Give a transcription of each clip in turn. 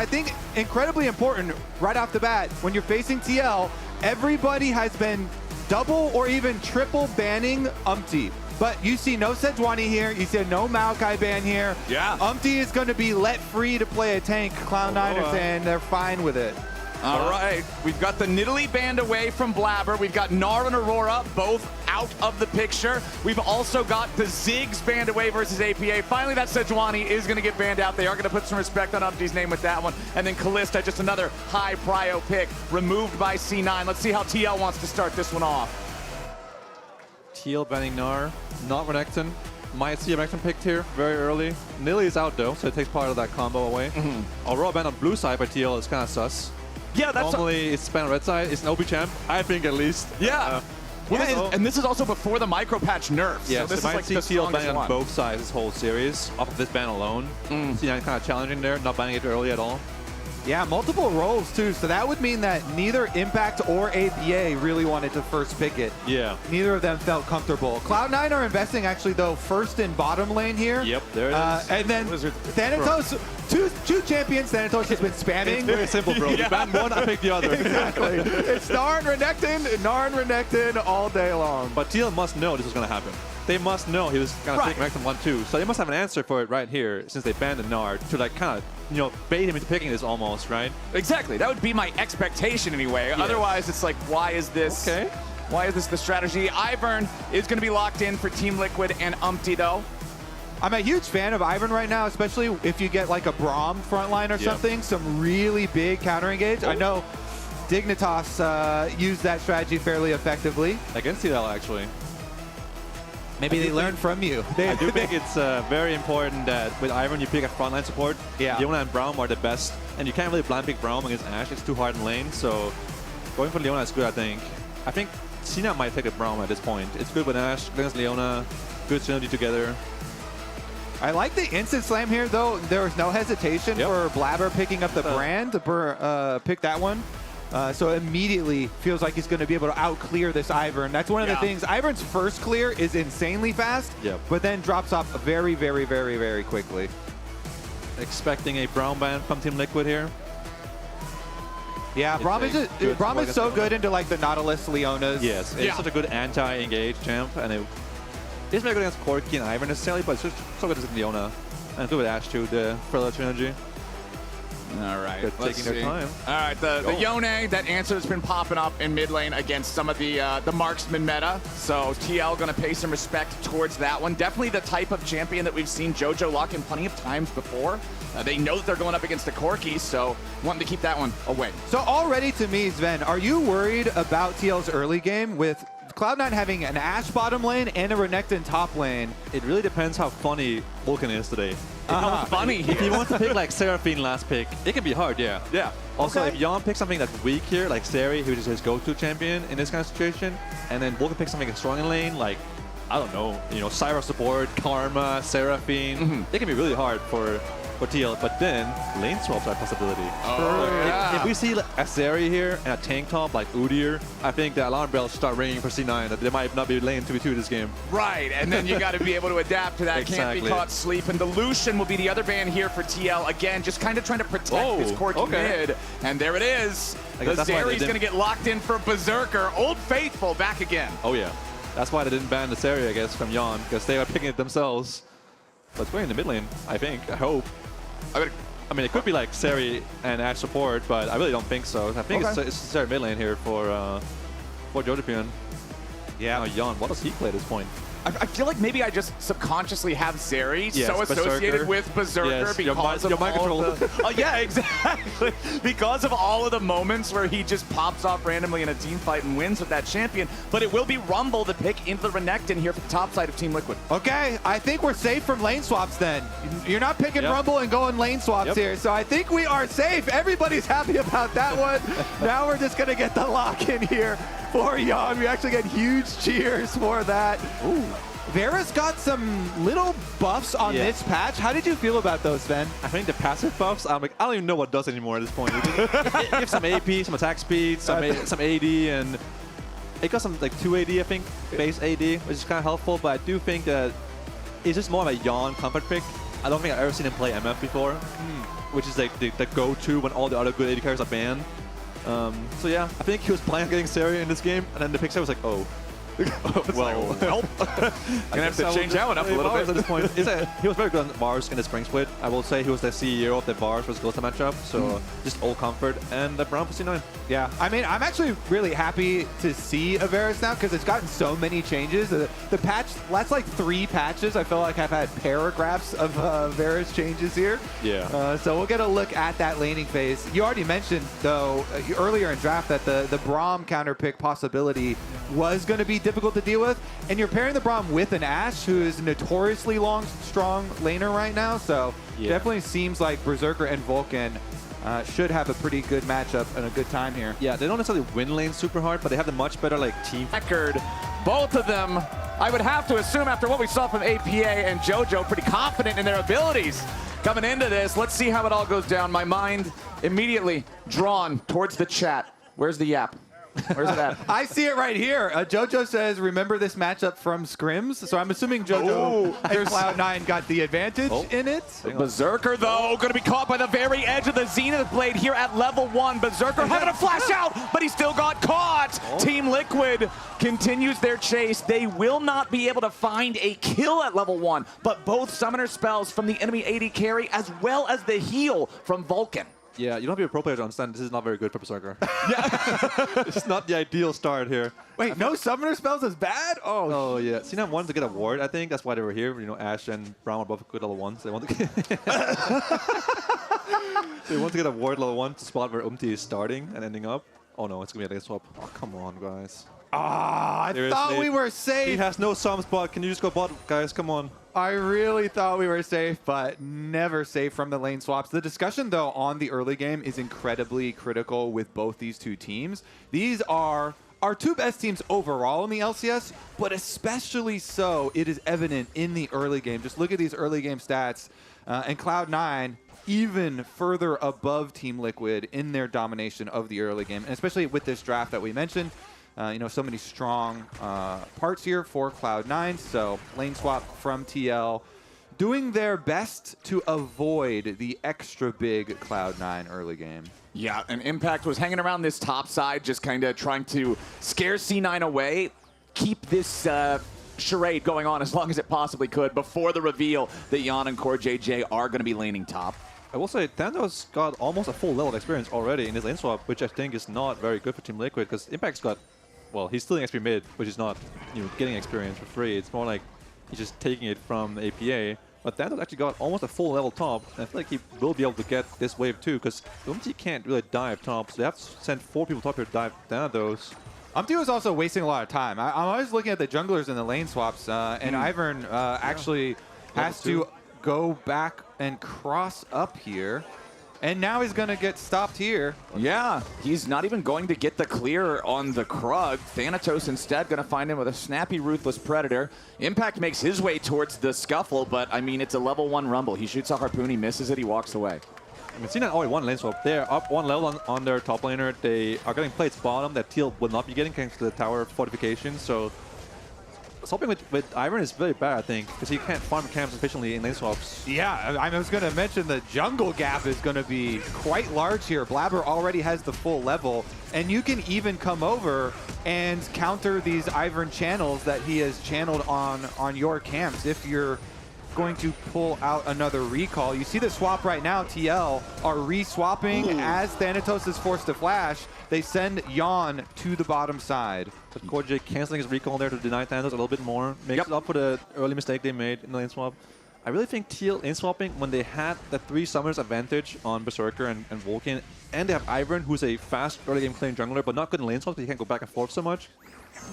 I think incredibly important right off the bat, when you're facing TL, everybody has been double or even triple banning Umpty. But you see no Sejuani here, you see no Maokai ban here. Yeah. Umpty is going to be let free to play a tank. Cloud9 are saying they're fine with it. All right, we've got the Nidalee banned away from Blabber. We've got Gnar and Aurora both out of the picture. We've also got the Ziggs banned away versus APA. Finally, that Sejuani is going to get banned out. They are going to put some respect on Umpty's name with that one. And then Kalista, just another high prio pick, removed by C9. Let's see how TL wants to start this one off. TL banning Gnar, not Renekton. Might see a Renekton picked here very early. Nidalee is out though, so it takes part of that combo away. Aurora banned on blue side by TL is kind of sus. Yeah, that's normally it's banned on red side. It's an OP champ, I think at least. Yeah. And this is also before the micro patch nerfs. Yeah, so this so is like see the TL banning on one. both sides this whole series off of this ban alone. C9 kind of challenging there, not banning it early at all. Yeah, multiple roles too, so that would mean that neither Impact or APA really wanted to first pick it. Yeah. Neither of them felt comfortable. Cloud9 are investing actually though first in bottom lane here. Yep, there it is. And then Thanatos, two champions Thanatos has been spamming. It's very simple, bro. You ban one, I pick the other. Exactly. It's Gnar and Renekton all day long. But TL must know this was going to happen. They must know he was going to pick Renekton 1-2. So they must have an answer for it right here since they banned the Gnar to like kind of, you know, bait him into picking this almost, right? Exactly. That would be my expectation anyway. Yeah. Otherwise, it's like, why is this? Okay. Why is this the strategy? Ivern is going to be locked in for Team Liquid and Umpty though. I'm a huge fan of Ivern right now, especially if you get like a Braum frontline or something, some really big counter engage. I know Dignitas used that strategy fairly effectively. Against TL, actually. Maybe they learned from you. I do think it's very important that with Ivern you pick a frontline support. Yeah. Leona and Braum are the best, and you can't really blind pick Braum against Ashe. It's too hard in lane, so going for Leona is good, I think. I think Cena might take a Braum at this point. It's good with Ashe, against Leona, good synergy together. I like the instant slam here, though. There was no hesitation for Blabber picking up the brand to pick that one. So immediately feels like he's going to be able to out-clear this Ivern. That's one of the things. Ivern's first clear is insanely fast, but then drops off very, very, very, very quickly. Expecting a Braum ban from Team Liquid here. Yeah, Braum is so good into like the Nautilus Leonas. Yes, it's such a good anti-engage champ, and it's very good against Corki and Ivern necessarily, but it's just so good against Leona. And good with Ashe too, the further synergy. All right, taking their time. All right, the Yone, that answer has been popping up in mid lane against some of the marksman meta. So TL going to pay some respect towards that one. Definitely the type of champion that we've seen JoJo lock in plenty of times before. They know that they're going up against the Corki, so wanting to keep that one away. So already to me, Sven, are you worried about TL's early game with Cloud9 having an Ashe bottom lane and a Renekton top lane? It really depends how funny Vulcan is today. How funny. If he wants to pick like Seraphine last pick, it can be hard, yeah. Also, if Jan picks something that's weak here, like Seri, who is his go-to champion in this kind of situation, and then Vulcan picks something strong in lane, like, I don't know, Syra support, Karma, Seraphine, it can be really hard for TL, but then lane swaps are a possibility. If we see a Seri here and a tank top like Udyr, I think the alarm bells start ringing for C9 that there might not be lane 2v2 this game. Right, and then you got to be able to adapt to that. Exactly. Can't be caught sleeping. The Lucian will be the other ban here for TL. Again, just kind of trying to protect his Corki mid. And there it is. The Zeri's going to get locked in for Berserker. Old Faithful back again. Oh yeah. That's why they didn't ban the Seri, I guess, from Jan, because they are picking it themselves. But it's going in the mid lane, I think. I hope. I mean, it could be like Seri and Ashe support, but I really don't think so. I think it's Seri mid lane here for Jojopian. Yeah. Now, Jan, what does he play at this point? I feel like maybe I just subconsciously have Zeri so associated with Berserker because of all of the... yeah, exactly. Because of all of the moments where he just pops off randomly in a team fight and wins with that champion. But it will be Rumble to pick into the Renekton here for the top side of Team Liquid. Okay, I think we're safe from lane swaps then. You're not picking Rumble and going lane swaps here, so I think we are safe. Everybody's happy about that one. Now we're just going to get the lock in here for Jan. We actually get huge cheers for that. Ooh. Vera's got some little buffs on this patch. How did you feel about those, Sven? I think the passive buffs, I'm like, I don't even know what does anymore at this point. It gives some AP, some attack speed, some AD, and it got some like 2 AD, I think, base AD, which is kind of helpful, but I do think that it's just more of a Jan comfort pick. I don't think I've ever seen him play MF before. which is like the go-to when all the other good AD carries are banned. So yeah, I think he was planning on getting Sari in this game, and then the pick was like, oh. Well, nope. Gonna have to change that one up a little bit at this point. He was very good on Vars in the spring split. I will say he was the CEO of the Vars versus Ghost matchup, so just all comfort and the Brown for C9. Yeah, I mean, I'm actually really happy to see Varus now because it's gotten so many changes. The patch, that's like 3 patches. I feel like I've had paragraphs of Varus changes here. Yeah. So we'll get a look at that laning phase. You already mentioned, though, earlier in draft that the Braum counter pick possibility was going to be difficult to deal with, and you're pairing the Braum with an Ashe who is notoriously strong laner right now, so definitely seems like Berserker and Vulcan should have a pretty good matchup and a good time here. Yeah, they don't necessarily win lane super hard, but they have the much better like team record. Both of them, I would have to assume after what we saw from APA and JoJo, pretty confident in their abilities coming into this. Let's see how it all goes down. My mind immediately drawn towards the chat. Where's the yap? Where's it at? I see it right here. JoJo says, remember this matchup from scrims? So I'm assuming JoJo and Cloud9 got the advantage in it. Berserker, though, going to be caught by the very edge of the Zenith Blade here at level 1. Berserker having a flash out, but he still got caught. Team Liquid continues their chase. They will not be able to find a kill at level 1, but both summoner spells from the enemy AD carry as well as the heal from Vulcan. Yeah, you don't have to be a pro player to understand this is not very good for Berserker. Yeah. It's not the ideal start here. Wait, no summoner spells is bad? Oh yeah. C9 wanted to get a ward, I think. That's why they were here. You know, Ashe and Braum are both good level 1s. They want to get they want to get a ward level 1 to spot where is starting and ending up. Oh no, it's going to be a lane swap. Oh, come on, guys. Ah, I thought we were safe. He has no Sum spot. Can you just go bot, guys? Come on. I really thought we were safe, but never safe from the lane swaps. The discussion, though, on the early game is incredibly critical with both these two teams. These are our 2 best teams overall in the LCS, but especially so, it is evident in the early game. Just look at these early game stats, and Cloud9 even further above Team Liquid in their domination of the early game, and especially with this draft that we mentioned. You know, so many strong parts here for Cloud9. So lane swap from TL, doing their best to avoid the extra big Cloud9 early game. Yeah, and Impact was hanging around this top side, just kind of trying to scare C9 away, keep this charade going on as long as it possibly could before the reveal that Jan and Core JJ are going to be laning top. I will say, Thanos got almost a full level of experience already in his lane swap, which I think is not very good for Team Liquid, because Impact's got, well, he's stealing XP mid, which is not, you know, getting experience for free. It's more like he's just taking it from the APA. But Thanos actually got almost a full level top, and I feel like he will be able to get this wave too, because Umti can't really dive top, so they have to send 4 people top here to dive Thanatos. Umti was also wasting a lot of time. I'm always looking at the junglers in the lane swaps, and Ivern actually has to go back and cross up here. And now he's going to get stopped here. Yeah, he's not even going to get the clear on the Krug. Thanatos instead going to find him with a snappy, ruthless Predator. Impact makes his way towards the scuffle, but I mean, it's a level 1 Rumble. He shoots a Harpoon, he misses it, he walks away. I mean, C9 already won lane swap. They're up 1 level on their top laner. They are getting plates bottom that Teal will not be getting thanks to the tower fortification. So swapping with Ivern is very bad, I think, because he can't farm camps efficiently in lane swaps. Yeah, I was going to mention the jungle gap is going to be quite large here. Blabber already has the full level, and you can even come over and counter these Ivern channels that he has channeled on your camps if you're going to pull out another recall. You see the swap right now. TL are re-swapping as Thanatos is forced to flash. They send Jan to the bottom side. But Core J canceling his recall there to deny Thanatos a little bit more. Makes it up for the early mistake they made in the lane swap. I really think TL lane swapping, when they had the 3 summoners advantage on Berserker and Vulcan, and they have Ivern, who's a fast early game playing jungler, but not good in lane swaps, so he can't go back and forth so much.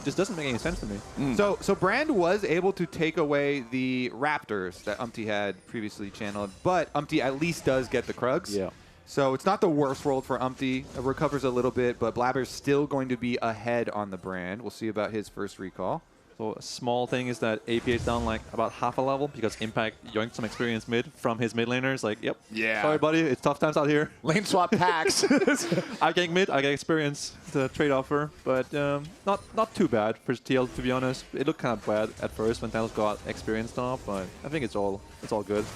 Just doesn't make any sense to me. So Brand was able to take away the Raptors that Umti had previously channeled, but Umti at least does get the Krugs. Yeah. So it's not the worst world for Umti. It recovers a little bit, but Blabber's still going to be ahead on the Brand. We'll see about his first recall. So a small thing is that APA is down like about half a level because Impact yoinked some experience mid from his mid laners. Like, yep, sorry buddy, it's tough times out here. Lane swap packs. I get mid, I get experience, the trade offer, but not too bad for TL, to be honest. It looked kind of bad at first when Thanos got experience top, but I think it's all good.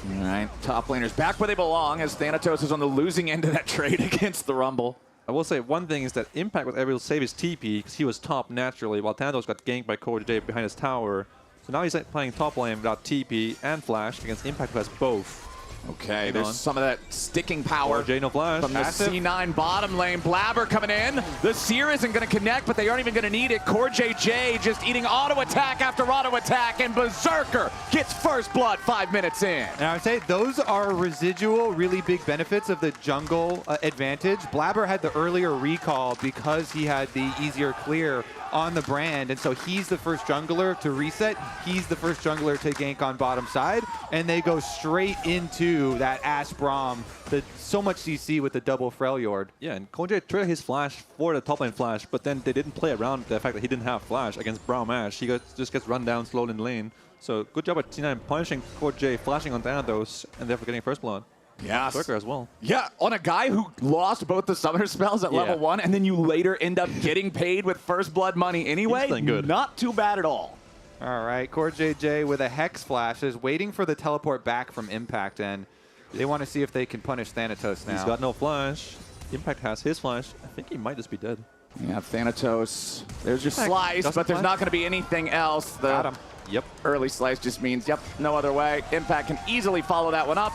All right, top laners back where they belong as Thanatos is on the losing end of that trade against the Rumble. I will say one thing is that Impact was able to save his TP because he was top naturally, while Thanatos got ganked by J behind his tower. So now he's playing top lane without TP and Flash against Impact, who has both. Okay, there's some of that sticking power J no Flash. from the C9 bottom lane. Blabber coming in. The Seer isn't going to connect, but they aren't even going to need it. J just eating auto attack after auto attack, and Berserker gets first blood 5 minutes in. And I would say those are residual, really big benefits of the jungle advantage. Blabber had the earlier recall because he had the easier clear on the brand, and so he's the first jungler to reset. He's the first jungler to gank on bottom side, and they go straight into that Ash Braum, so much CC with the double Freljord. Yeah, and J traded his Flash for the top lane Flash, but then they didn't play around the fact that he didn't have Flash against Braum Ash. He just gets run down slowly in the lane. So good job at C9 punishing J, flashing on Thanatos, and therefore getting first blood. Yeah, Berserker as well. Yeah, on a guy who lost both the summoner spells at level 1, and then you later end up getting paid with first blood money anyway. Good. Not too bad at all. All right, J with a Hex Flash is waiting for the teleport back from Impact, and they want to see if they can punish Thanatos now. He's got no Flash. Impact has his Flash. I think he might just be dead. Yeah, Thanatos. There's your slice, but there's not going to be anything else. Got him. Yep. Early slice just means, yep, no other way. Impact can easily follow that one up.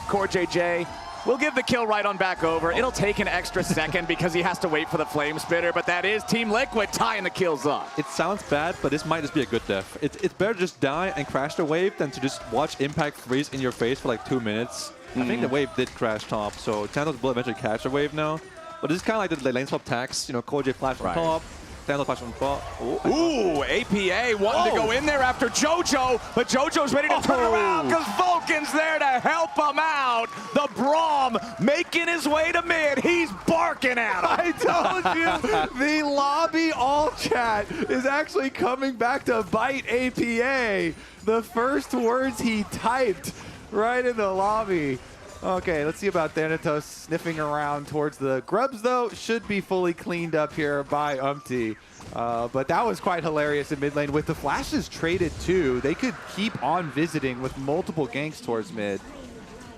J will give the kill right on back over. It'll take an extra second because he has to wait for the Flame Spitter, but that is Team Liquid tying the kills up. It sounds bad, but this might just be a good death. It's better to just die and crash the wave than to just watch Impact freeze in your face for like 2 minutes. I think the wave did crash top, so Thanatos will eventually catch the wave now. But this is kind of like the lane swap tax. You know, J flash on top. Thanatos flash on top. Ooh, APA wanting to go in there after JoJo, but JoJo's ready to turn around because Vulcan's there to help him out. The Braum making his way to mid. He's barking at him. I told you, the lobby all chat is actually coming back to bite APA. The first words he typed right in the lobby. Okay, let's see about Thanatos sniffing around towards the grubs, though. Should be fully cleaned up here by Umpty. But that was quite hilarious in mid lane. With the flashes traded, too, they could keep on visiting with multiple ganks towards mid.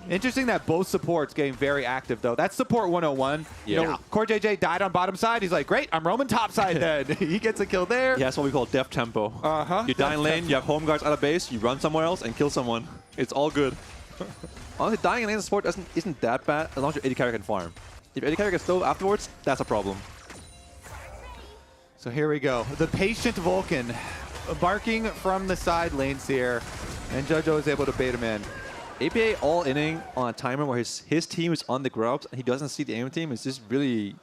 Interesting that both supports getting very active, though. That's support 101. Yeah. You know, CoreJJ died on bottom side. He's like, great, I'm roaming top side then. He gets a kill there. Yeah, that's what we call death tempo. You die in lane, you have home guards out of base, you run somewhere else and kill someone. It's all good. Honestly, dying in lane support isn't that bad as long as your AD carry can farm. If AD carry gets stove afterwards, that's a problem. So here we go. The patient Vulcan barking from the side lanes here, and JoJo is able to bait him in. APA all inning on a timer where his team is on the grubs and he doesn't see the aim team is just really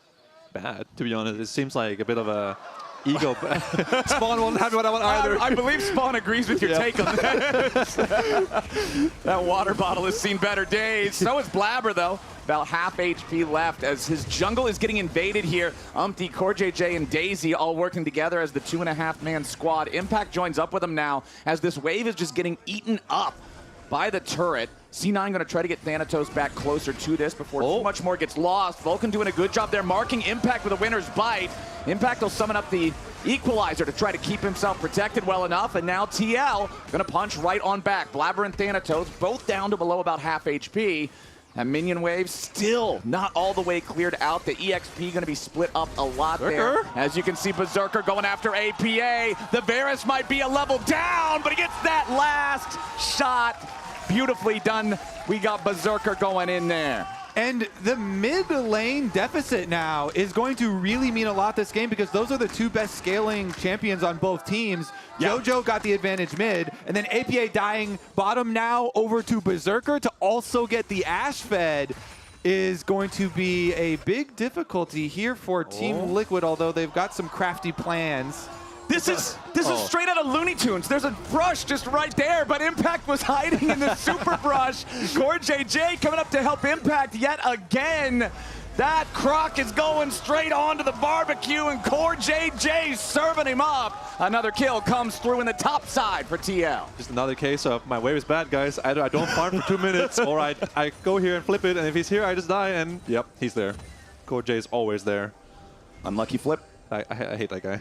bad, to be honest. It seems like a bit of a ego. Spawn wasn't happy with that one either. I believe Spawn agrees with your take on that. That water bottle has seen better days. So is Blabber, though. About half HP left as his jungle is getting invaded here. Umpty, CoreJJ, and Daisy all working together as the 2.5-man squad. Impact joins up with them now as this wave is just getting eaten up by the turret. C9 going to try to get Thanatos back closer to this before too much more gets lost. Vulcan doing a good job there, marking Impact with a winner's bite. Impact will summon up the equalizer to try to keep himself protected well enough, and now TL going to punch right on back. Blabber and Thanatos both down to below about half HP. That minion wave still not all the way cleared out. The EXP going to be split up a lot there. As you can see, Berserker going after APA. The Varus might be a level down, but he gets that last shot. Beautifully done. We got Berserker going in there. And the mid lane deficit now is going to really mean a lot this game because those are the two best scaling champions on both teams. JoJo got the advantage mid, and then APA dying bottom now over to Berserker to also get the Ash fed is going to be a big difficulty here for Team Liquid, although they've got some crafty plans. This is straight out of Looney Tunes. There's a brush just right there, but Impact was hiding in the super brush. CoreJJ coming up to help Impact yet again. That Croc is going straight onto the barbecue, and CoreJJ serving him up. Another kill comes through in the top side for TL. Just another case of my wave is bad, guys. Either I don't farm for 2 minutes, or I go here and flip it, and if he's here, I just die, and yep, he's there. CoreJ is always there. Unlucky flip. I hate that guy.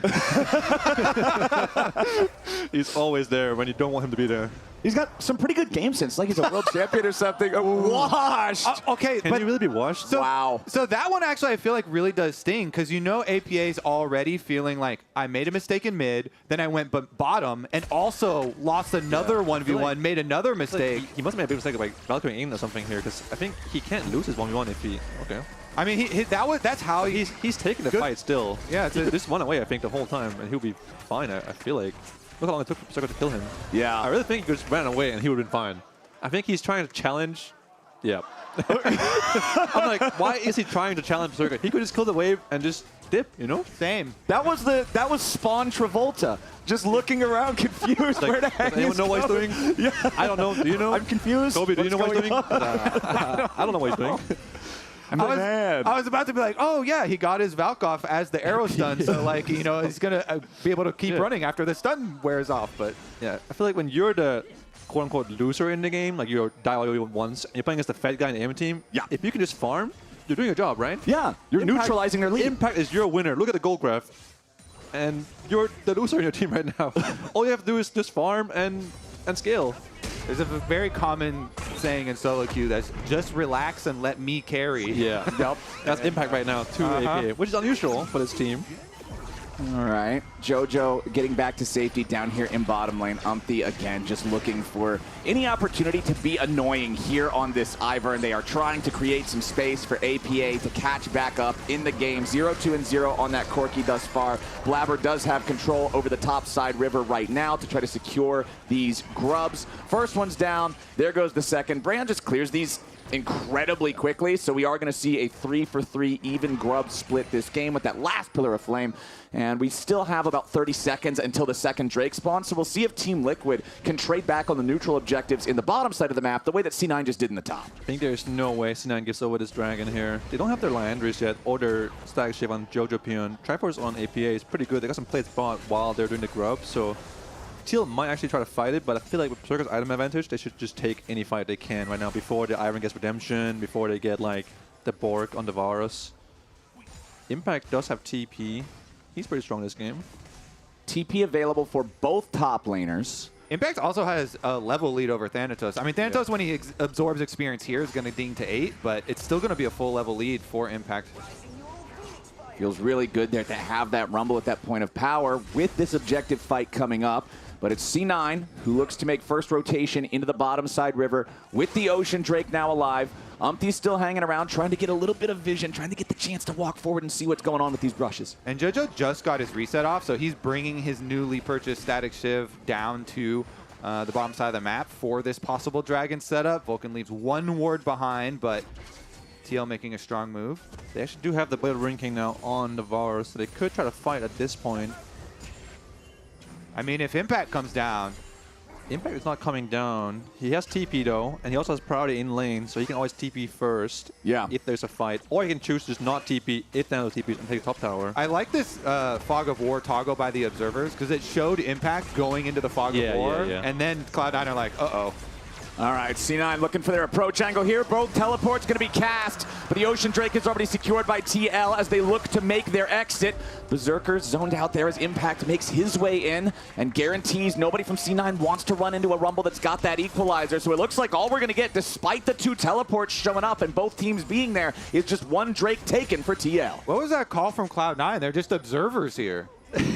He's always there when you don't want him to be there. He's got some pretty good game sense, like he's a world champion or something. Washed! Okay, Can he really be washed? So, wow. So that one actually I feel like really does sting because you know APA's already feeling like I made a mistake in mid, then I went bottom, and also lost another 1v1, made another mistake. He must have made a big mistake like Valkyrie in or something here because I think he can't lose his 1v1 if he... Okay. I mean, that's how he's taking the fight still. Yeah, he just run away, I think, the whole time, and he'll be fine, I feel like. Look how long it took for Circle to kill him. Yeah. I really think he just ran away and he would have been fine. I think he's trying to challenge... Yeah. I'm like, why is he trying to challenge Circle? He could just kill the wave and just dip, you know? Same. That was Spawn Travolta, just looking around confused where the heck does anyone know what he's doing? Yeah. I don't know. Do you know? I'm confused. Kobe, do you know what he's doing? I don't know what he's doing. I was about to be like, oh yeah, he got his Valk off as the arrow stun, so like, you know, he's gonna be able to keep running after the stun wears off. But yeah, I feel like when you're the quote-unquote loser in the game, like you die all you once, and you're playing against the fat guy in the aim team, if you can just farm, you're doing your job, right? Yeah, you're neutralizing their lead. Impact is your winner. Look at the gold graph. And you're the loser in your team right now. All you have to do is just farm and scale. There's a very common saying in solo queue that's just relax and let me carry. Yeah. Yep. That's Impact right now to APA, which is unusual for this team. All right, JoJo getting back to safety down here in bottom lane. Umpty again just looking for any opportunity to be annoying here on this Ivern. They are trying to create some space for APA to catch back up in the game. 0-2-0 on that Corki thus far. Blabber does have control over the top side river right now to try to secure these grubs. First one's down. There goes the second. Brand just clears these incredibly quickly, so we are going to see a 3-for-3 even grub split this game with that last Pillar of Flame, and we still have about 30 seconds until the second Drake spawn, so we'll see if Team Liquid can trade back on the neutral objectives in the bottom side of the map the way that C9 just did in the top. I think there's no way C9 gives over this dragon here. They don't have their Liandry's yet, or their Static Shiv on JoJo Peon. Triforce on APA is pretty good. They got some plates bought while they're doing the grub, so Teal might actually try to fight it, but I feel like with Berserker's item advantage, they should just take any fight they can right now before the Iron gets redemption, before they get like the Borg on the Varus. Impact does have TP. He's pretty strong this game. TP available for both top laners. Impact also has a level lead over Thanatos. I mean, Thanatos, when he absorbs experience here, is going to ding to 8, but it's still going to be a full level lead for Impact. Feels really good there to have that Rumble at that point of power with this objective fight coming up. But it's C9 who looks to make first rotation into the bottom side river with the Ocean Drake now alive. Umpty's still hanging around, trying to get a little bit of vision, trying to get the chance to walk forward and see what's going on with these brushes. And JoJo just got his reset off, so he's bringing his newly purchased Static Shiv down to the bottom side of the map for this possible dragon setup. Vulcan leaves one ward behind, but TL making a strong move. They actually do have the Blade of Ring King now on the Varus, so they could try to fight at this point. I mean, if Impact comes down... Impact is not coming down. He has TP though, and he also has priority in lane, so he can always TP first if there's a fight. Or he can choose to just not TP if Thanos TPs and take the top tower. I like this Fog of War toggle by the observers, because it showed Impact going into the Fog of War, and then Cloud9 are like, uh-oh. All right, C9 looking for their approach angle here. Both teleports going to be cast, but the Ocean Drake is already secured by TL as they look to make their exit. Berserker's zoned out there as Impact makes his way in and guarantees nobody from C9 wants to run into a Rumble that's got that equalizer. So it looks like all we're going to get, despite the two teleports showing up and both teams being there, is just one Drake taken for TL. What was that call from Cloud9? They're just observers here.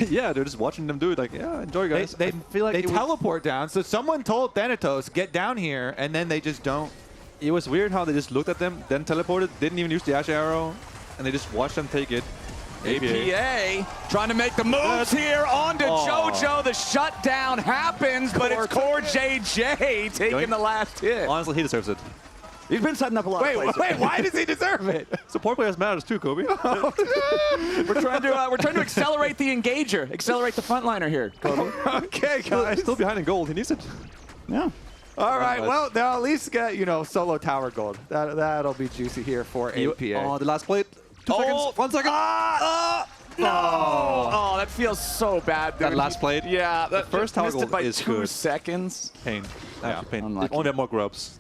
Yeah, they're just watching them do it. Like, yeah, enjoy, guys. They feel like they teleport down. So someone told Thanatos, get down here, and then they just don't. It was weird how they just looked at them, then teleported, didn't even use the Ash Arrow, and they just watched them take it. APA trying to make the moves here onto JoJo. The shutdown happens, but it's Core JJ taking the last hit. Honestly, he deserves it. He's been setting up a lot of plays. Wait, why does he deserve it? Support players matters too, Kobe. We're trying to accelerate the engager, accelerate the frontliner here, Kobe. Okay, guys. Still behind in gold. He needs it. Yeah. All right, well, they'll at least get, you know, solo tower gold. That'll be juicy here for APA. Oh, the last plate. 2 seconds. 1 second. No! Oh, that feels so bad, dude. That last plate. Yeah, that first tower missed it gold by is 2 good. seconds. Pain. Yeah, pain. unlucky. They only have more grubs.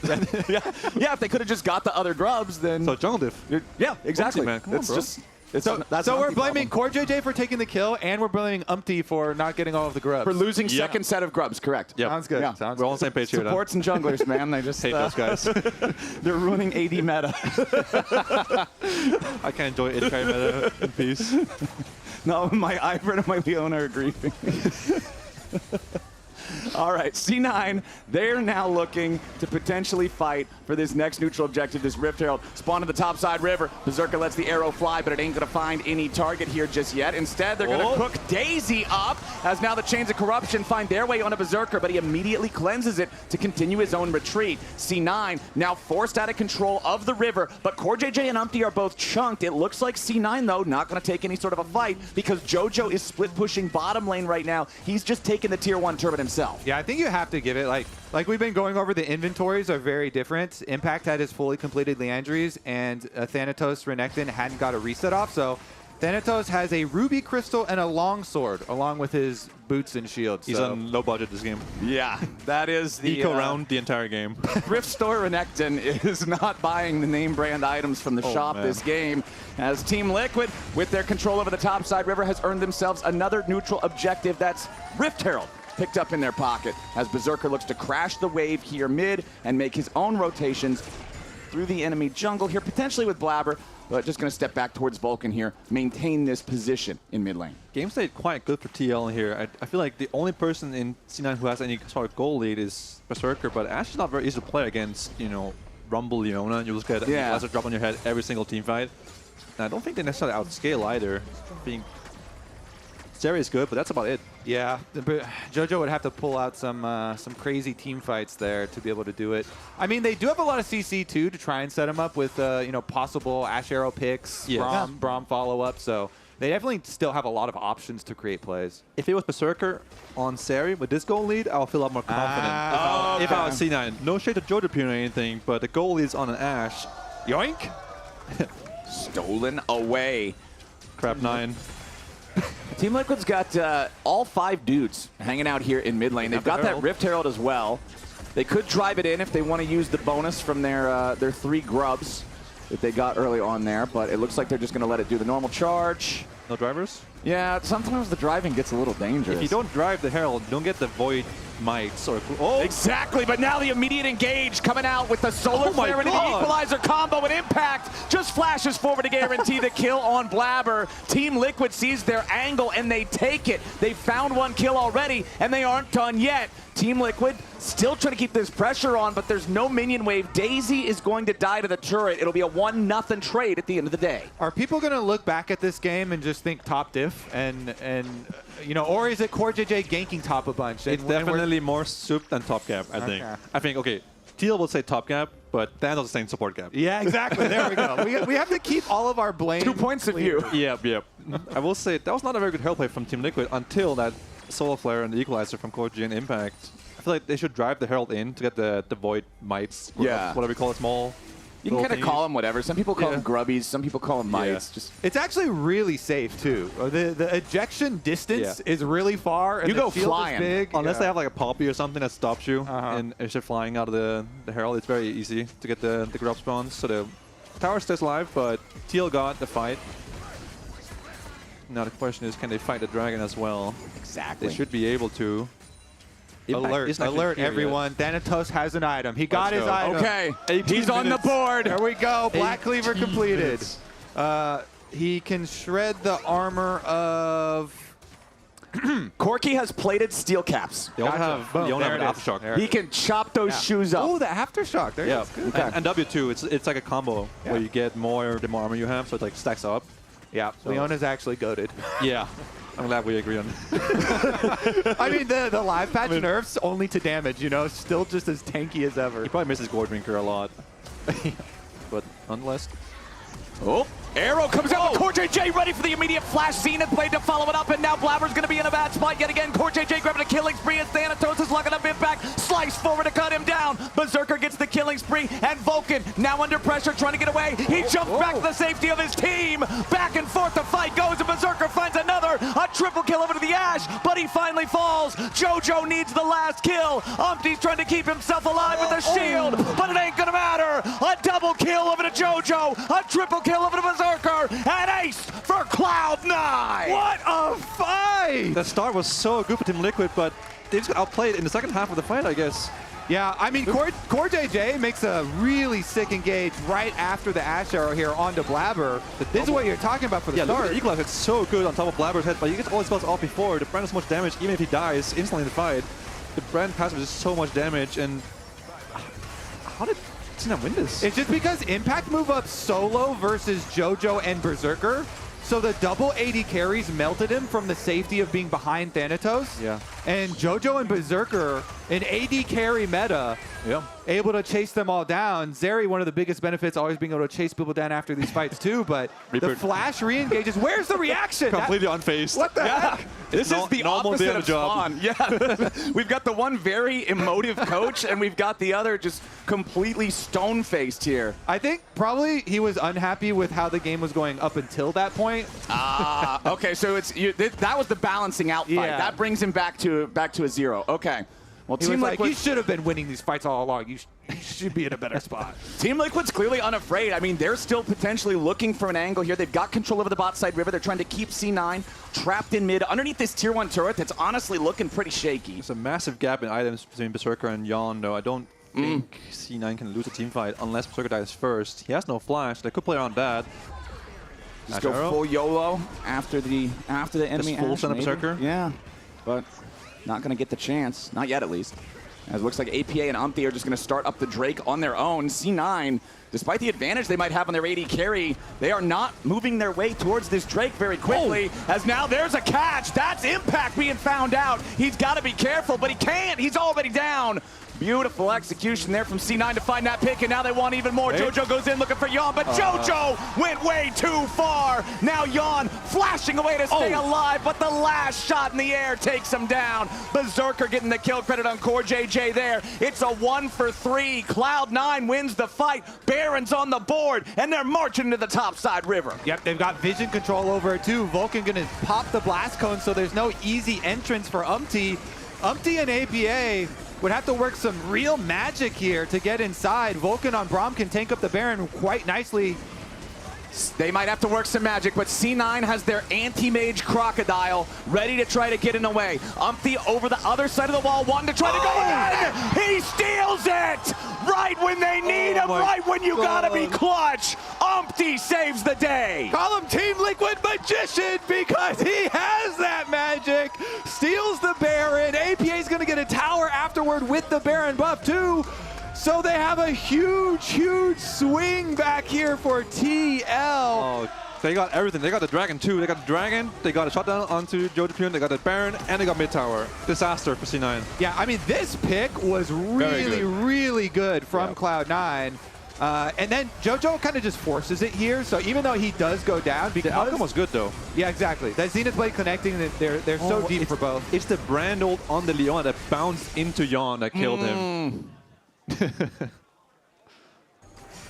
Yeah, if they could have just got the other grubs, then... So jungle diff. Yeah, exactly. Man. Come on, it's bro. just So we're blaming Core JJ for taking the kill, and we're blaming Umpty for not getting all of the grubs. For losing second set of grubs, correct. Yep. Sounds good. Yeah. Sounds We're all good. on the same page here. Supports and junglers, man. They just Hate those guys. they're ruining AD meta. I can't enjoy it carry meta in peace. No, my Ivern and my Leona are grieving. All right, C9, they're now looking to potentially fight for this next neutral objective, this Rift Herald. Spawn to the top side river. Berserker lets the arrow fly, but it ain't going to find any target here just yet. Instead, they're going to cook Daisy up, as now the Chains of Corruption find their way on a Berserker, but he immediately cleanses it to continue his own retreat. C9 now forced out of control of the river, but Core JJ and Umpty are both chunked. It looks like C9, though, not going to take any sort of a fight because JoJo is split pushing bottom lane right now. He's just taking the tier 1 turret himself. Yeah, I think you have to give it, like we've been going over, the inventories are very different. Impact had his fully completed Leandries, and Thanatos Renekton hadn't got a reset off, so Thanatos has a Ruby Crystal and a Longsword, along with his boots and shields. He's on low budget this game. Yeah, that is the Eco round the entire game. Rift Store Renekton is not buying the name brand items from the shop this game, as Team Liquid, with their control over the topside river, has earned themselves another neutral objective. That's Rift Herald, picked up in their pocket, as Berserker looks to crash the wave here mid and make his own rotations through the enemy jungle here, potentially with Blabber, but just going to step back towards Vulcan here, maintain this position in mid lane. Game stayed quite good for TL here. I feel like the only person in C9 who has any sort of goal lead is Berserker, but Ashe is not very easy to play against, you know, Rumble Leona. You just get a drop on your head every single team fight. And I don't think they necessarily outscale either. Zeri is good, but that's about it. Yeah, JoJo would have to pull out some crazy team fights there to be able to do it. I mean, they do have a lot of CC too to try and set him up with you know, possible Ashe Arrow picks, Braum follow-up. So they definitely still have a lot of options to create plays. If it was Berserker on Zeri with this goal lead, I'll feel a lot more confident. If I was C9, no shade to JoJo or anything, but the goal lead is on an Ashe. Yoink! Stolen away. Crap 9. Team Liquid's got all 5 dudes hanging out here in mid lane. They've got that Rift Herald as well. They could drive it in if they want to use the bonus from their 3 grubs that they got early on there, but it looks like they're just going to let it do the normal charge. No drivers? Yeah, sometimes the driving gets a little dangerous. If you don't drive the Herald, you don't get the Void Mites or... Oh! Exactly, but now the immediate engage coming out with the Solar Flare and the Equalizer combo, and Impact just flashes forward to guarantee the kill on Blabber. Team Liquid sees their angle and they take it. They found 1 kill already and they aren't done yet. Team Liquid still trying to keep this pressure on, but there's no minion wave. Daisy is going to die to the turret. It'll be a 1-0 trade at the end of the day. Are people going to look back at this game and just think top diff and you know, or is it Core JJ ganking top a bunch? It's definitely more soup than top gap, I think. I think, okay, Teal will say top gap, but Thanos is saying support gap. Yeah, exactly. There we go. We have to keep all of our blame. 2 points of view. Yep. I will say that was not a very good Herald play from Team Liquid until that Solar Flare and the Equalizer from Core G and Impact. I feel like they should drive the Herald in to get the Void Mites. Whatever we call it, small. You can kind of call them whatever. Some people call them grubbies. Some people call them mites. Just it's actually really safe too. The ejection distance is really far. And you the go shield flying. Is big. Unless they have like a poppy or something that stops you, and if you're flying out of the Herald, it's very easy to get the grub spawns. So the tower stays alive, but Teal got the fight. Now the question is, can they fight the dragon as well? Exactly. They should be able to. Alert everyone. Thanatos has an item. He got his item. Okay, he's on the board. There we go. Black Cleaver completed. He can shred the armor of... Corki has plated steel caps. They also have an Aftershock. He can chop those shoes up. Oh, the Aftershock. There it is. Okay. And W2, it's like a combo where you get more the more armor you have, so it like stacks up. Yeah, so Leona's actually goated. Yeah. I'm glad we agree on it. I mean, the live patch nerfs only to damage, you know, still just as tanky as ever. He probably misses Goredrinker a lot. But nonetheless. Oh, arrow comes out with Core JJ ready for the immediate flash. Zenith blade to follow it up, and now Blabber's going to be in a bad spot yet again. Core JJ grabbing a killing spree as Thanatos is locking up Impact. Slice forward to cut him down. Berserker gets the killing spree, and Vulcan now under pressure trying to get away. He jumps back to the safety of his team. Back and forth the fight goes, and Berserker finds another. A triple kill over to the Ashe, but he finally falls. JoJo needs the last kill. Umpty's trying to keep himself alive with a shield, but it ain't gonna matter. A double kill over to JoJo, a triple kill over to Berserker, and ace for Cloud9. What a fight! The start was so good for Team Liquid, but they just got outplayed in the second half of the fight, I guess. Yeah, I mean, Core JJ makes a really sick engage right after the Ashe arrow here onto Blabber. This is what you're talking about for the start. Look at the equalizer. It's so good on top of Blabber's head, but he gets all his spells off before. The Brand does so much damage, even if he dies instantly in the fight. The Brand passive is so much damage, and how did C9 win this? It's just because Impact move up solo versus JoJo and Berserker. So the double AD carries melted him from the safety of being behind Thanatos. Yeah. And JoJo and Berserker, an AD carry meta, able to chase them all down. Zeri, one of the biggest benefits, always being able to chase people down after these fights too, but the flash re-engages. Where's the reaction? Completely unfazed. What the heck? This is the opposite of Spawn. Yeah, we've got the one very emotive coach, and we've got the other just completely stone-faced here. I think probably he was unhappy with how the game was going up until that point. Okay, so it's that was the balancing out fight. Yeah. That brings him back to a 0. Okay. Well, He Team was like, Liquid, you should have been winning these fights all along. You should be in a better spot. Team Liquid's clearly unafraid. I mean, they're still potentially looking for an angle here. They've got control over the bot side river. They're trying to keep C9 trapped in mid underneath this tier 1 turret that's honestly looking pretty shaky. There's a massive gap in items between Berserker and Yon, though. I don't think C9 can lose a team fight unless Berserker dies first. He has no flash. They could play around that. Just go full YOLO after the enemy. Just full send a Berserker. Yeah, but not going to get the chance. Not yet, at least. As it looks like APA and Umpty are just going to start up the Drake on their own. C9, despite the advantage they might have on their AD carry, they are not moving their way towards this Drake very quickly. As now there's a catch. That's Impact being found out. He's got to be careful, but he can't. He's already down. Beautiful execution there from C9 to find that pick, and now they want even more. JoJo goes in looking for Yon, but JoJo went way too far. Now Yon flashing away to stay alive, but the last shot in the air takes him down. Berserker getting the kill credit on Core JJ there. It's a 1 for 3. Cloud9 wins the fight. Baron's on the board, and they're marching to the top side river. Yep, they've got vision control over it too. Vulcan gonna pop the blast cone, so there's no easy entrance for Umpty. Umpty and APA would have to work some real magic here to get inside. Vulcan on Braum can tank up the Baron quite nicely. They might have to work some magic, but C9 has their anti-mage Crocodile ready to try to get in the way. Umpty over the other side of the wall, wanting to try to go again. He steals it! Right when they need him, right when you gotta be clutch. Umpty saves the day. Call him Team Liquid Magician because he has that magic. Steals the Baron. APA's gonna get a tower afterward with the Baron buff too. So they have a huge, huge swing back here for TL. Oh, they got everything. They got the Dragon too. They got the Dragon, they got a shutdown onto JoJo, they got the Baron, and they got mid tower. Disaster for C9. Yeah, I mean, this pick was really, really good from Cloud9. And then JoJo kind of just forces it here. So even though he does go down, because the outcome was good though. Yeah, exactly. That Zenith Blade connecting, they're so deep for both. It's the Brand ult on the Leona that bounced into Yon that killed him.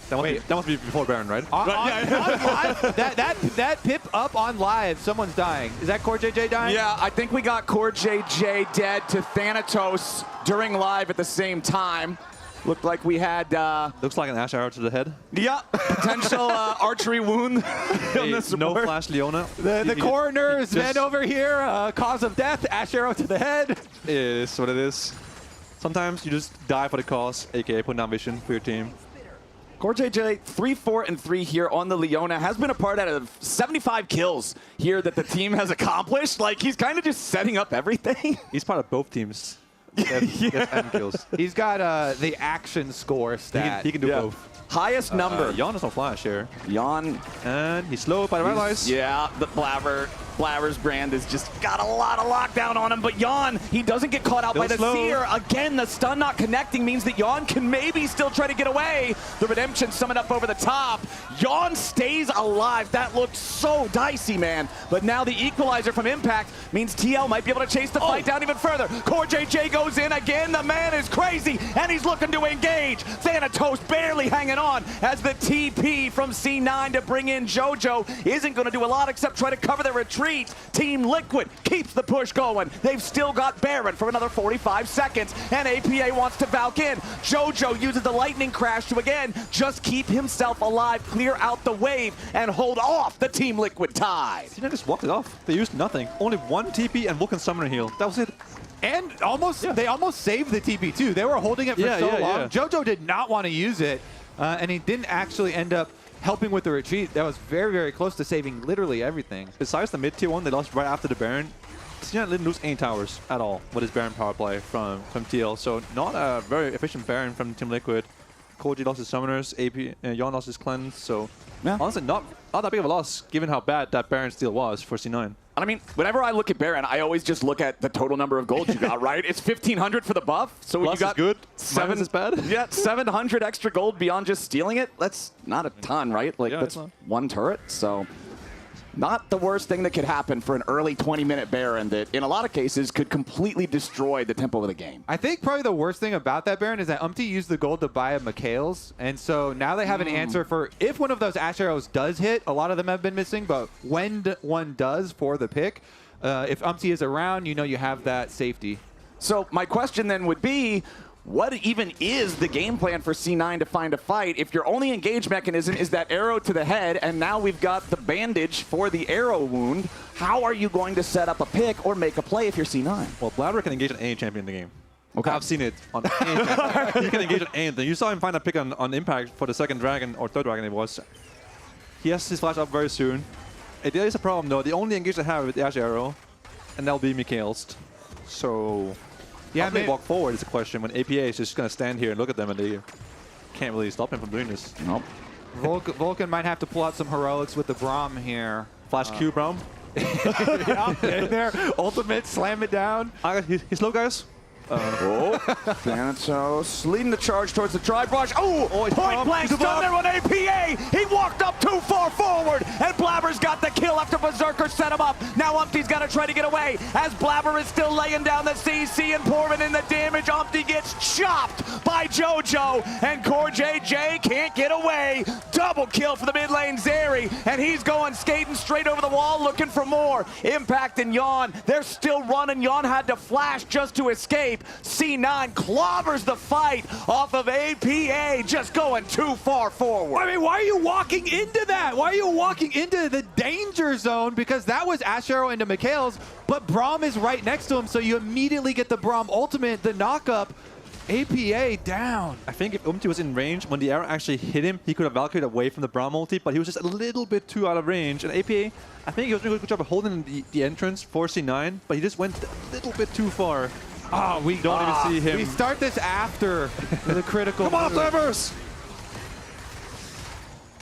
That must be before Baron, right? On live, that pip up on live, someone's dying. Is that Core JJ dying? Yeah, I think we got Core JJ dead to Thanatos during live at the same time. Looked like we had... Looks like an Ashe arrow to the head. Yeah, potential archery wound. No flash Leona. The coroner's men over here, cause of death, Ashe arrow to the head. It is what it is. Sometimes you just die for the cause, aka put down vision for your team. Core JJ 3-4-3 here on the Leona has been a part out of 75 kills here that the team has accomplished. Like, he's kind of just setting up everything. He's part of both teams. Gets kills. He's got the action score stat. He can do both. Highest number. Yon has no flash here. Yon. And he's slowed by the allies. Yeah, the Blabber's brand has just got a lot of lockdown on him, but Yon, he doesn't get caught out by the Seer. Again, the stun not connecting means that Yon can maybe still try to get away. The Redemption summoned up over the top. Yon stays alive. That looked so dicey, man. But now the equalizer from Impact means TL might be able to chase the fight down even further. Core JJ goes in again. The man is crazy, and he's looking to engage. Thanatos barely hanging on as the TP from C9 to bring in JoJo isn't going to do a lot except try to cover the retreat. retreat. Team Liquid keeps the push going. They've still got Baron for another 45 seconds, and APA wants to Valk in. JoJo uses the lightning crash to again just keep himself alive, clear out the wave, and hold off the Team Liquid tide. They just walked it off. They used nothing. Only one TP and Vulcan Summoner heal. That was it. And they almost saved the TP too. They were holding it for so long. Yeah. JoJo did not want to use it, and he didn't actually end up helping with the retreat. That was very, very close to saving literally everything. Besides the mid-tier one, they lost right after the Baron. C9 didn't lose any towers at all with his Baron power play from TL. So not a very efficient Baron from Team Liquid. Koji lost his summoners, Yon lost his cleanse. So honestly, not that big of a loss given how bad that Baron steal was for C9. I mean, whenever I look at Baron, I always just look at the total number of gold you got, right? It's 1,500 for the buff, so Plus you got is good. Minus is bad. Yeah, 700 extra gold beyond just stealing it. That's not a ton, right? Like that's one turret, so not the worst thing that could happen for an early 20-minute Baron that, in a lot of cases, could completely destroy the tempo of the game. I think probably the worst thing about that Baron is that Umpty used the gold to buy a Mikhail's, and so now they have an answer for if one of those Ash Arrows does hit. A lot of them have been missing, but when one does for the pick, if Umpty is around, you know you have that safety. So my question then would be, what even is the game plan for C9 to find a fight if your only engage mechanism is that arrow to the head, and now we've got the bandage for the arrow wound? How are you going to set up a pick or make a play if you're C9? Well, Blabber can engage on any champion in the game. Okay. I've seen it on any champion. He can engage on anything. You saw him find a pick on Impact for the second dragon, or third dragon it was. He has his flash up very soon. There is a problem though. The only engage they have with the Ash Arrow, and that'll be Mikhail's. So yeah, how they walk forward is a question when APA is just going to stand here and look at them and they can't really stop him from doing this. Nope. Vulcan might have to pull out some heroics with the Braum here. Flash Q Braum. Yeah, in there. Ultimate, slam it down. He's low, guys. Thanatos leading the charge towards the drive rush. Oh, point blank stun there on APA. He walked up too far forward, and Blabber's got the kill after Berserker set him up. Now Umpty's got to try to get away as Blabber is still laying down the CC and pouring in the damage. Umpty gets chopped by JoJo, and Core JJ can't get away. Double kill for the mid lane Zeri, and he's going skating straight over the wall looking for more. Impact and Yon, they're still running. Yon had to flash just to escape. C9 clobbers the fight off of APA, just going too far forward. I mean, why are you walking into that? Why are you walking into the danger zone? Because that was Ash Arrow into Mikhail's, but Braum is right next to him, so you immediately get the Braum ultimate, the knock-up. APA down. I think if Umpty was in range, when the arrow actually hit him, he could have Valkyried away from the Braum ulti, but he was just a little bit too out of range. And APA, I think he was doing a good job of holding the entrance for C9, but he just went a little bit too far. Oh, we don't even see him. We start this after the critical. Come on, Flavors!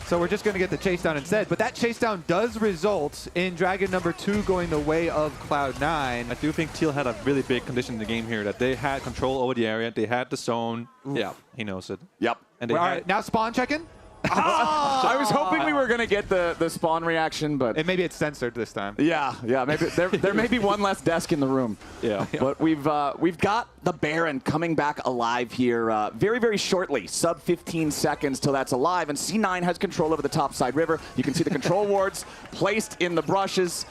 So we're just going to get the chase down instead. But that chase down does result in Dragon number 2 going the way of Cloud9. I do think Teal had a really big condition in the game here, that they had control over the area, they had the zone. Oof. Yeah, he knows it. Yep. And they All right, now spawn check-in. I was hoping we were going to get the spawn reaction, but And maybe it's censored this time. yeah, maybe there may be one less desk in the room. Yeah. But we've got the Baron coming back alive here very, very shortly. Sub 15 seconds till that's alive, and C9 has control over the top side river. You can see the control wards placed in the brushes.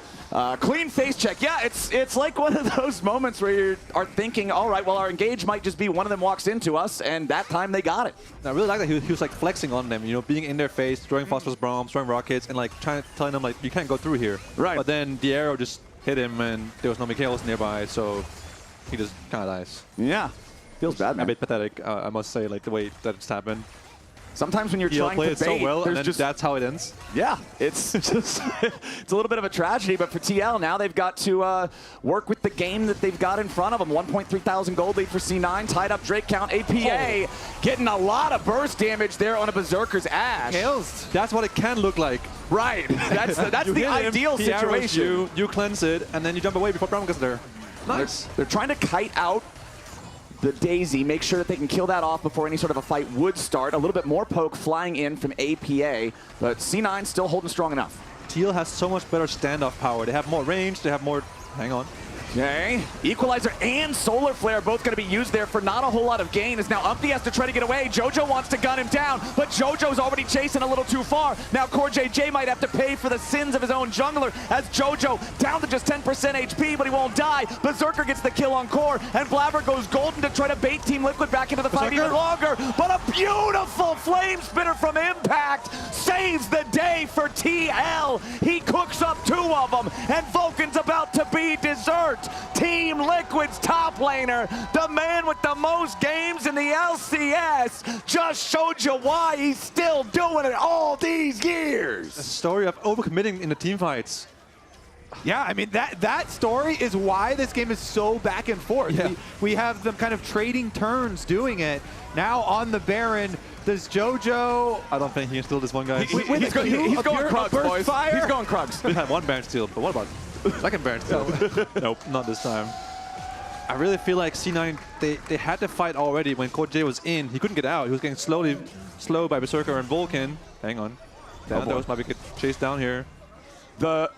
Clean face check. Yeah, it's like one of those moments where you are thinking, all right, well, our engage might just be one of them walks into us, and that time they got it. I really like that he was like flexing on them, you know, being in their face, throwing phosphorus bombs, throwing rockets, and like telling them like, you can't go through here. Right. But then the arrow just hit him, and there was no Mikhail's nearby, so he just kind of dies. Yeah. Feels bad, man. A bit pathetic, I must say, like the way that it's happened. Sometimes when you're He'll trying play to it so bait, well, and then just that's how it ends. yeah, it's just it's a little bit of a tragedy, but for TL now they've got to work with the game that they've got in front of them. 1.3 thousand gold lead for C9, tied up Drake count. APA getting a lot of burst damage there on a Berserker's Ash. Kills. That's what it can look like. Right, that's the You hit him, ideal he arrows situation. you cleanse it, and then you jump away before Braum gets there. Nice. They're trying to kite out the Daisy, make sure that they can kill that off before any sort of a fight would start. A little bit more poke flying in from APA, but C9 still holding strong enough. Teal has so much better standoff power. They have more range, they have more... Hang on. Okay, Equalizer and Solar Flare both going to be used there for not a whole lot of gain, as now Umpty has to try to get away. JoJo wants to gun him down, but JoJo's already chasing a little too far. Now CoreJJ might have to pay for the sins of his own jungler, as JoJo down to just 10% HP, but he won't die. Berserker gets the kill on Core, and Blabber goes golden to try to bait Team Liquid back into the fight even longer. But a beautiful Flame Spitter from Impact saves the day for TL. He cooks up 2 of them, and Vulcan's about to be dessert. Team Liquid's top laner, the man with the most games in the LCS, just showed you why he's still doing it all these years. A story of overcommitting in the team fights. Yeah, I mean, that story is why this game is so back and forth. Yeah. We have them kind of trading turns doing it. Now on the Baron, does JoJo... I don't think he can steal this one, guys. He's going Krugs, boys. Fire? He's going Krugs. We had 1 Baron steal, but what about second Baron steal? Nope, not this time. I really feel like C9, they had to fight already when CoreJJ was in. He couldn't get out. He was getting slowed by Berserker and Vulcan. Hang on. Those might be get chased down here.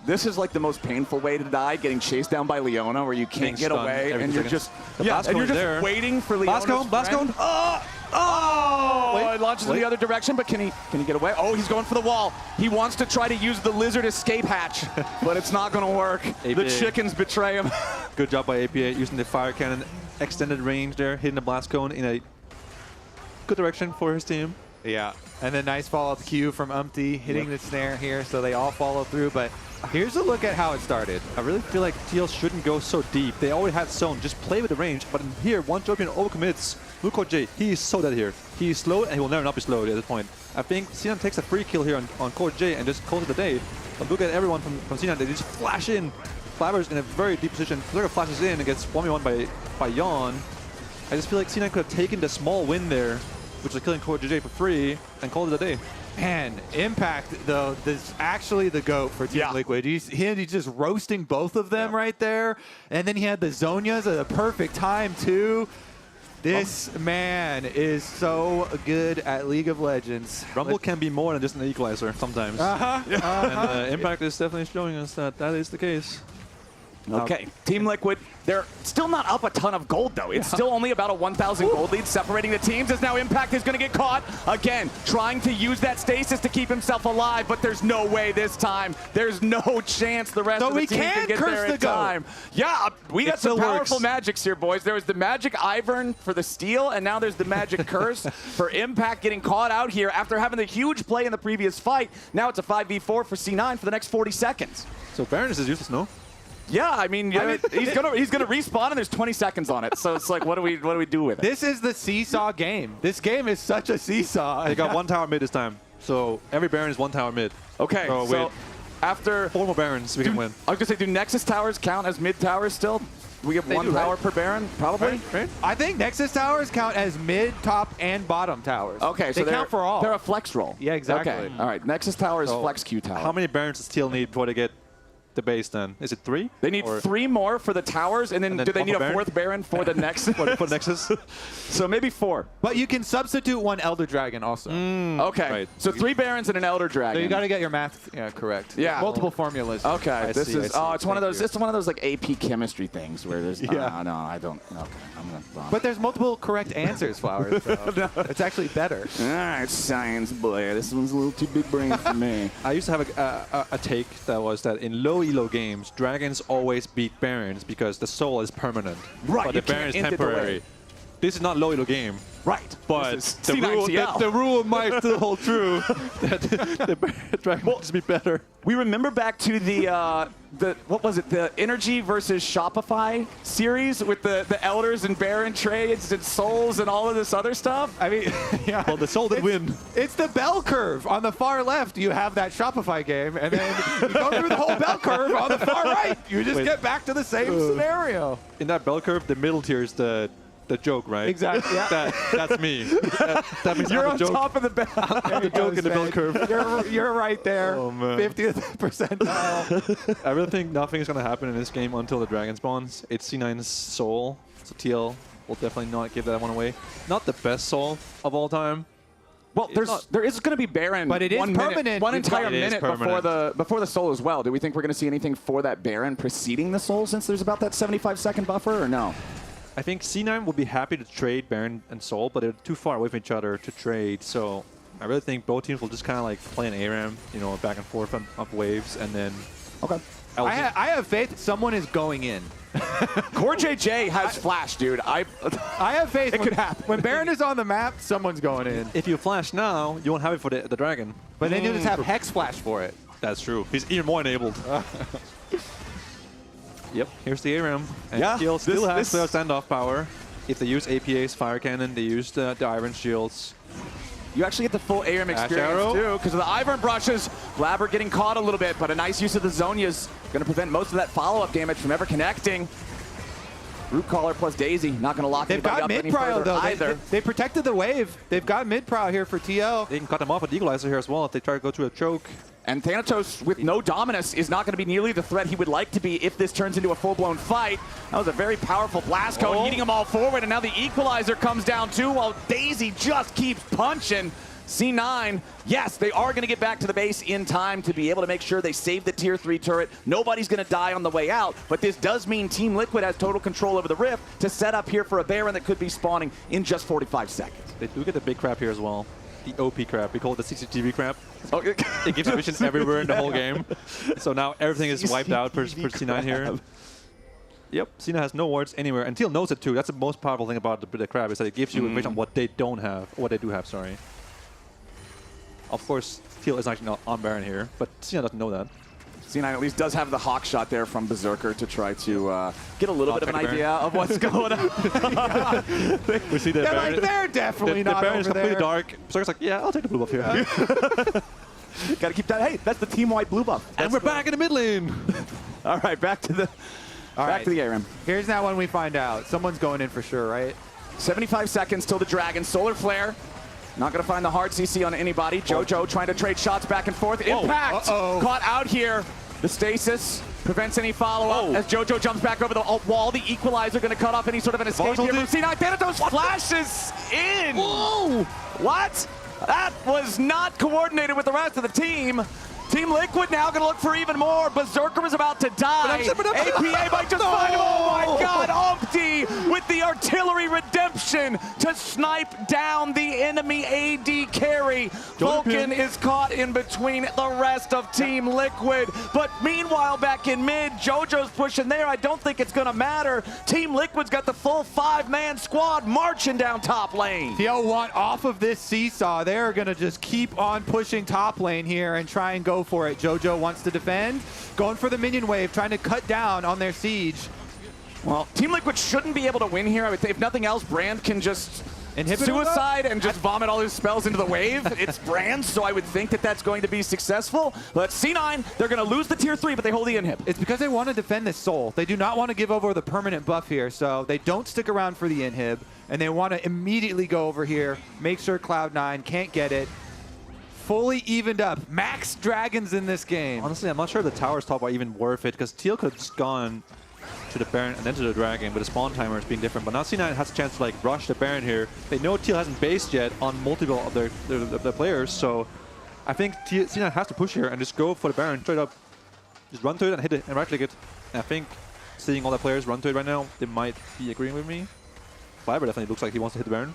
This is like the most painful way to die, getting chased down by Leona, where you can't get away, and you're just waiting for Leona's Blast Cone. Oh! It launches in the other direction, but can he get away? Oh, he's going for the wall. He wants to try to use the lizard escape hatch, but it's not going to work. The chickens betray him. Good job by APA using the fire cannon, extended range there, hitting the blast cone in a good direction for his team. Yeah, and then nice follow-up Q from Umpty, hitting the snare here, so they all follow through. But here's a look at how it started. I really feel like TL shouldn't go so deep. They already had zone, just play with the range. But in here, one champion overcommits. Look CoreJJ, he is so dead here. He's slowed, and he will never not be slowed at this point. I think C9 takes a free kill here on CoreJJ and just calls it a day. But look at everyone from C9, they just flash in. Flabber's in a very deep position. Berserker flashes in and gets 1v1 by Yawn. I just feel like C9 could have taken the small win there, which is killing CoreJJ for free, and called it a day. Man, Impact, though, is actually the GOAT for Team Liquid. He's just roasting both of them right there. And then he had the Zhonyas at a perfect time, too. This man is so good at League of Legends. Rumble can be more than just an equalizer sometimes. And Impact is definitely showing us that that is the case. Okay, Team Liquid, they're still not up a ton of gold, though. It's still only about a 1,000 gold lead separating the teams, as now Impact is going to get caught. Again, trying to use that stasis to keep himself alive, but there's no way this time. There's no chance the rest of the team can get there in time. Yeah, we got some powerful magics here, boys. There was the magic Ivern for the steal, and now there's the magic curse for Impact getting caught out here after having the huge play in the previous fight. Now it's a 5v4 for C9 for the next 40 seconds. So Baron is useless, no? Yeah, I mean he's gonna respawn and there's 20 seconds on it. So it's like, what do we do with it? This is the seesaw game. This game is such a seesaw. They got 1 tower mid this time. So every Baron is 1 tower mid. Okay, so after 4 more Barons, we can win. I was gonna say, do Nexus towers count as mid towers still? We have 1 tower per Baron, probably? Right? I think Nexus towers count as mid, top, and bottom towers. Okay, so they count for all. They're a flex roll. Yeah, exactly. Okay, all right. Nexus tower is flex Q tower. How many Barons does TL need before they get the base then? Is it 3? They need 3 more for the towers, and then do they need a 4th Baron for the next? for Nexus? So maybe 4. But you can substitute 1 Elder Dragon also. Okay, right. So 3 Barons and an Elder Dragon. So you got to get your math correct. Yeah, multiple formulas. Okay, this is it's one of those. It's one of those like AP chemistry things where there's no, I don't. Okay, I'm gonna. But there's multiple correct answers, Flowers. So it's actually better. All right, science boy. This one's a little too big brain for me. I used to have a take that was that in low elo games, dragons always beat Barons because the soul is permanent. Right, but the Baron is temporary. This is not low elo game. Right. But the rule might still hold true that the dragon will just be better. We remember back to the what was it? The Energy versus Shopify series with the Elders and Baron trades and souls and all of this other stuff. I mean, yeah. Well, the soul did win. It's the bell curve. On the far left, you have that Shopify game, and then you go through the whole bell curve on the far right. You just get back to the same scenario. In that bell curve, the middle tier is the joke, right? Exactly. Yeah. That's me. That means you're I'm on the joke. top of the bell. I'm the joke in the bell curve. You're right there. Oh, man. 50th percentile. I really think nothing is going to happen in this game until the dragon spawns. It's C9's soul, so TL will definitely not give that one away. Not the best soul of all time, Well, there is going to be Baron, but it is permanent. One entire minute permanent. before the Soul as well. Do we think we're going to see anything for that Baron preceding the Soul since there's about that 75-second buffer, or no? I think C9 would be happy to trade Baron and Soul, but they're too far away from each other to trade. So I really think both teams will just kind of like play an ARAM, you know, back and forth up waves, and then. Okay. I have faith someone is going in. Core JJ has flash, dude. I have faith it could happen. When Baron is on the map, someone's going in. If you flash now, you won't have it for the Dragon. But then you just have Hex Flash for it. That's true. He's even more enabled. Yep, here's the ARAM. And yeah, Teal still has the standoff power. If they use APA's Fire Cannon, they use the Iron Shields. You actually get the full ARAM experience too, because of the Ivern brushes. Blabber getting caught a little bit, but a nice use of the Zhonya's going to prevent most of that follow-up damage from ever connecting. Root Caller plus Daisy, not going to lock anybody up any further though. either. They protected the wave. They've got mid-prow here for TL. They can cut them off with Equalizer here as well if they try to go to a choke. And Thanatos, with no Dominus, is not going to be nearly the threat he would like to be if this turns into a full-blown fight. That was a very powerful blast cone, eating them all forward, and now the Equalizer comes down too, while Daisy just keeps punching. C9, yes, they are going to get back to the base in time to be able to make sure they save the tier 3 turret. Nobody's going to die on the way out, but this does mean Team Liquid has total control over the Rift to set up here for a Baron that could be spawning in just 45 seconds. They do get the big crap here as well. The OP crap. We call it the CCTV crap. Oh. It gives vision everywhere in the whole game. So now everything is wiped out for C9 here. Yep, Cena has no wards anywhere, and Teal knows it too. That's the most powerful thing about the crab, is that it gives you information on what they don't have, what they do have, sorry. Of course, Teal is actually not on Baron here, but Cena doesn't know that. C9 at least does have the hawk shot there from Berserker to try to get a little bit of an idea of what's going on. We see that Baron. Like, they're definitely not Baron is over completely there. dark. Berserker's like, yeah, I'll take the blue buff here. Got to keep that. Hey, that's the team-wide blue buff. And we're back in the mid lane. All right, back to the ARAM. Here's that one we find out. Someone's going in for sure, right? 75 seconds till the Dragon. Solar Flare. Not going to find the hard CC on anybody. JoJo trying to trade shots back and forth. Impact caught out here. The stasis prevents any follow-up as JoJo jumps back over the wall. The Equalizer going to cut off any sort of an escape here from C9. Thanatos flashes in. Whoa! What? That was not coordinated with the rest of the team. Team Liquid now going to look for even more. Berserker is about to die. APA might just find him. Oh my God, Umpty with the artillery redemption to snipe down the enemy AD carry. Vulcan is caught in between the rest of Team Liquid. But meanwhile, back in mid, JoJo's pushing there. I don't think it's going to matter. Team Liquid's got the full 5-man squad marching down top lane. TL want off of this seesaw. They're going to just keep on pushing top lane here and try and go for it. JoJo wants to defend, going for the minion wave, trying to cut down on their siege. Well, Team Liquid shouldn't be able to win here. I would say, if nothing else, Brand can just suicide and just vomit all his spells into the wave. It's Brand, so I would think that that's going to be successful. But C9, they're going to lose the tier 3, but they hold the inhib. It's because they want to defend this soul. They do not want to give over the permanent buff here, so they don't stick around for the inhib, and they want to immediately go over here, make sure Cloud9 can't get it. Fully evened up. Max dragons in this game. Honestly, I'm not sure the tower's top are even worth it, because Teal could have just gone to the Baron and then to the Dragon, but the spawn timers being different. But now C9 has a chance to like rush the Baron here. They know Teal hasn't based yet on multiple of their players, so I think C9 has to push here and just go for the Baron straight up. Just run to it and hit it and right click it. And I think seeing all the players run to it right now, they might be agreeing with me. Fiber definitely looks like he wants to hit the Baron.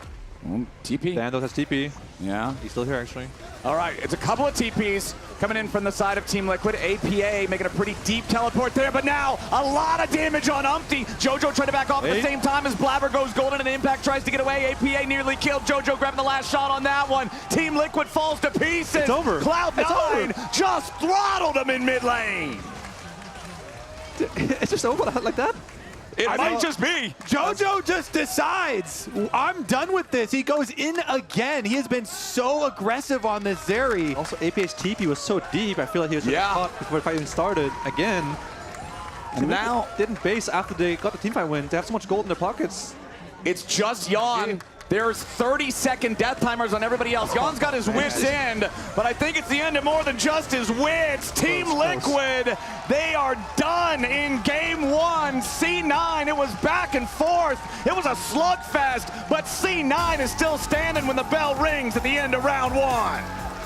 TP. Dandos has TP. Yeah. He's still here, actually. All right, it's a couple of TPs coming in from the side of Team Liquid. APA making a pretty deep teleport there, but now a lot of damage on Umpty. JoJo trying to back off at the same time as Blabber goes golden and Impact tries to get away. APA nearly killed. JoJo grabbing the last shot on that one. Team Liquid falls to pieces. It's over. Cloud9 just throttled him in mid lane. It's just over like that? It might just be. JoJo just decides, I'm done with this. He goes in again. He has been so aggressive on this Zeri. Also, APA's TP was so deep, I feel like he was caught before the fight even started again. And now didn't base after they got the teamfight win. They have so much gold in their pockets. It's just Yon. There's 30-second death timers on everybody else. Jan's got his wits end, but I think it's the end of more than just his wits. Team Liquid, they are done in game 1. C9, it was back and forth. It was a slugfest, but C9 is still standing when the bell rings at the end of round 1.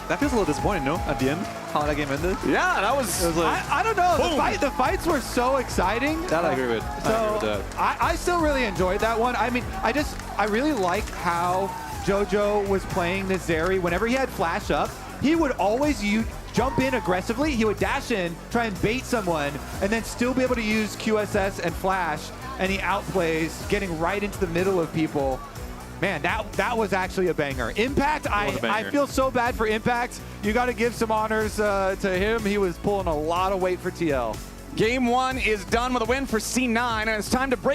That feels a little disappointing, no? At the end, how that game ended. Yeah, that was. Like, I don't know. The fights were so exciting. That I agree with. So I still really enjoyed that one. I mean, I really liked how JoJo was playing this Zeri. Whenever he had flash up, he would always jump in aggressively. He would dash in, try and bait someone, and then still be able to use QSS and flash. And he outplays, getting right into the middle of people. Man, that was actually a banger. Impact, I feel so bad for Impact. You got to give some honors to him. He was pulling a lot of weight for TL. Game 1 is done with a win for C9, and it's time to break.